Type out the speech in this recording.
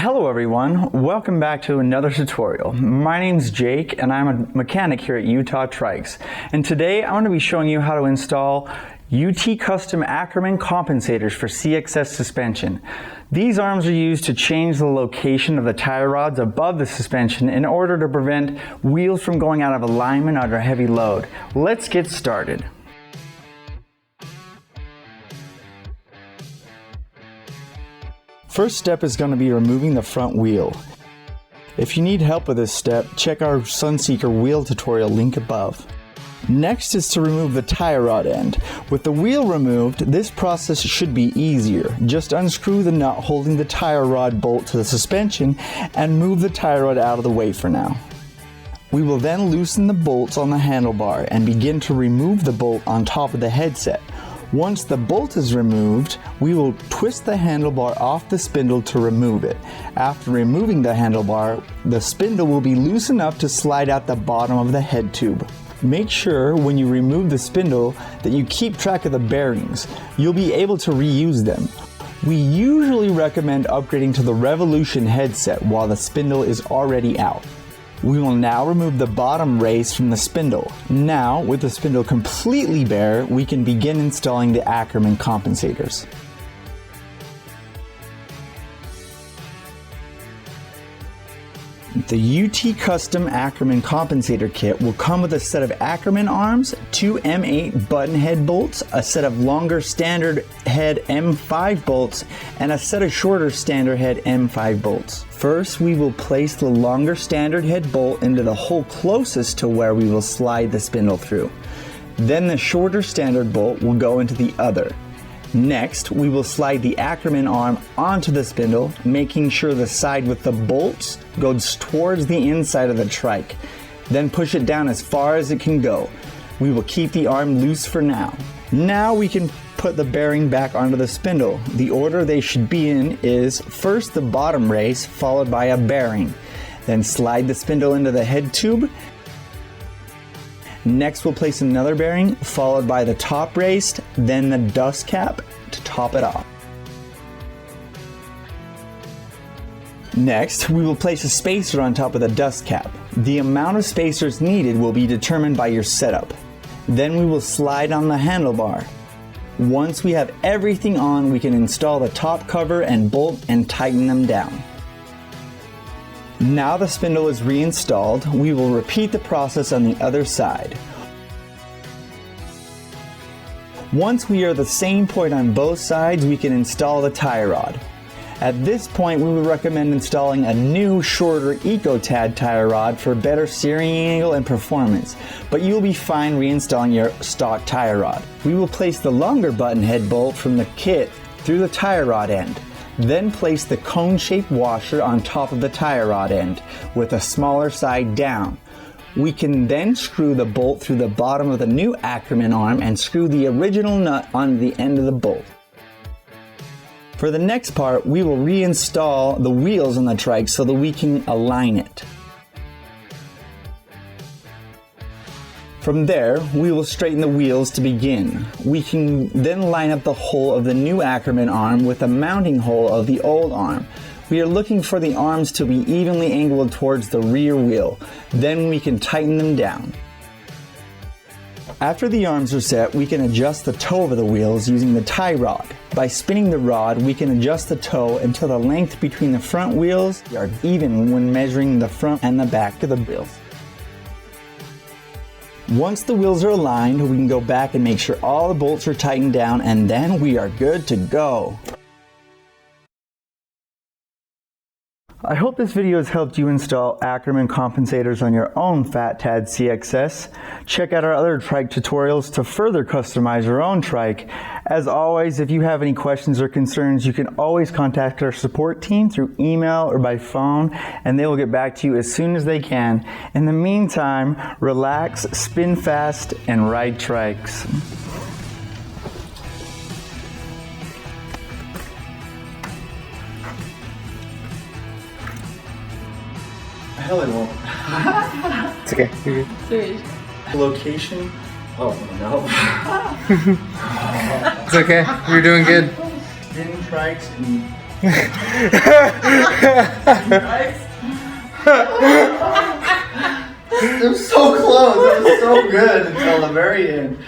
Hello everyone, welcome back to another tutorial. My name's Jake and I'm a mechanic here at Utah Trikes. And today I'm going to be showing you how to install UTCustom Ackerman Compensators for CXS suspension. These arms are used to change the location of the tie rods above the suspension in order to prevent wheels from going out of alignment under heavy load. Let's get started. First step is going to be removing the front wheel. If you need help with this step, check our Sunseeker wheel tutorial link above. Next is to remove the tie rod end. With the wheel removed, this process should be easier. Just unscrew the nut holding the tie rod bolt to the suspension and move the tie rod out of the way for now. We will then loosen the bolts on the handlebar and begin to remove the bolt on top of the headset. Once the bolt is removed, we will twist the handlebar off the spindle to remove it. After removing the handlebar, the spindle will be loose enough to slide out the bottom of the head tube. Make sure when you remove the spindle that you keep track of the bearings. You'll be able to reuse them. We usually recommend upgrading to the Revolution headset while the spindle is already out. We will now remove the bottom race from the spindle. Now, with the spindle completely bare, we can begin installing the Ackerman compensators. The UTCustom Ackerman Compensator kit will come with a set of Ackerman arms, 2 M8 button head bolts, a set of longer standard head M5 bolts, and a set of shorter standard head M5 bolts. First, we will place the longer standard head bolt into the hole closest to where we will slide the spindle through. Then the shorter standard bolt will go into the other. Next, we will slide the Ackerman arm onto the spindle, making sure the side with the bolts goes towards the inside of the trike. Then push it down as far as it can go. We will keep the arm loose for now. Now we can put the bearing back onto the spindle. The order they should be in is first the bottom race, followed by a bearing. Then slide the spindle into the head tube. Next we'll place another bearing, followed by the top race, then the dust cap to top it off. Next, we will place a spacer on top of the dust cap. The amount of spacers needed will be determined by your setup. Then we will slide on the handlebar. Once we have everything on, we can install the top cover and bolt and tighten them down. Now the spindle is reinstalled, we will repeat the process on the other side. Once we are the same point on both sides, we can install the tie rod. At this point, we would recommend installing a new, shorter EcoTad tie rod for better steering angle and performance, but you'll be fine reinstalling your stock tie rod. We will place the longer button head bolt from the kit through the tie rod end. Then place the cone-shaped washer on top of the tie rod end with a smaller side down. We can then screw the bolt through the bottom of the new Ackerman arm and screw the original nut on the end of the bolt. For the next part, we will reinstall the wheels on the trike so that we can align it. From there, we will straighten the wheels to begin. We can then line up the hole of the new Ackerman arm with the mounting hole of the old arm. We are looking for the arms to be evenly angled towards the rear wheel. Then we can tighten them down. After the arms are set, we can adjust the toe of the wheels using the tie rod. By spinning the rod, we can adjust the toe until the length between the front wheels are even when measuring the front and the back of the wheels. Once the wheels are aligned, we can go back and make sure all the bolts are tightened down, and then we are good to go. I hope this video has helped you install Ackerman compensators on your own FatTad CXS. Check out our other trike tutorials to further customize your own trike. As always, if you have any questions or concerns, you can always contact our support team through email or by phone, and they will get back to you as soon as they can. In the meantime, relax, spin fast, and ride trikes. Hell, I won't. It's okay. You're good. Location? Oh, no. It's okay. You're doing good. Spin trikes and It was so close. It was so good until the very end.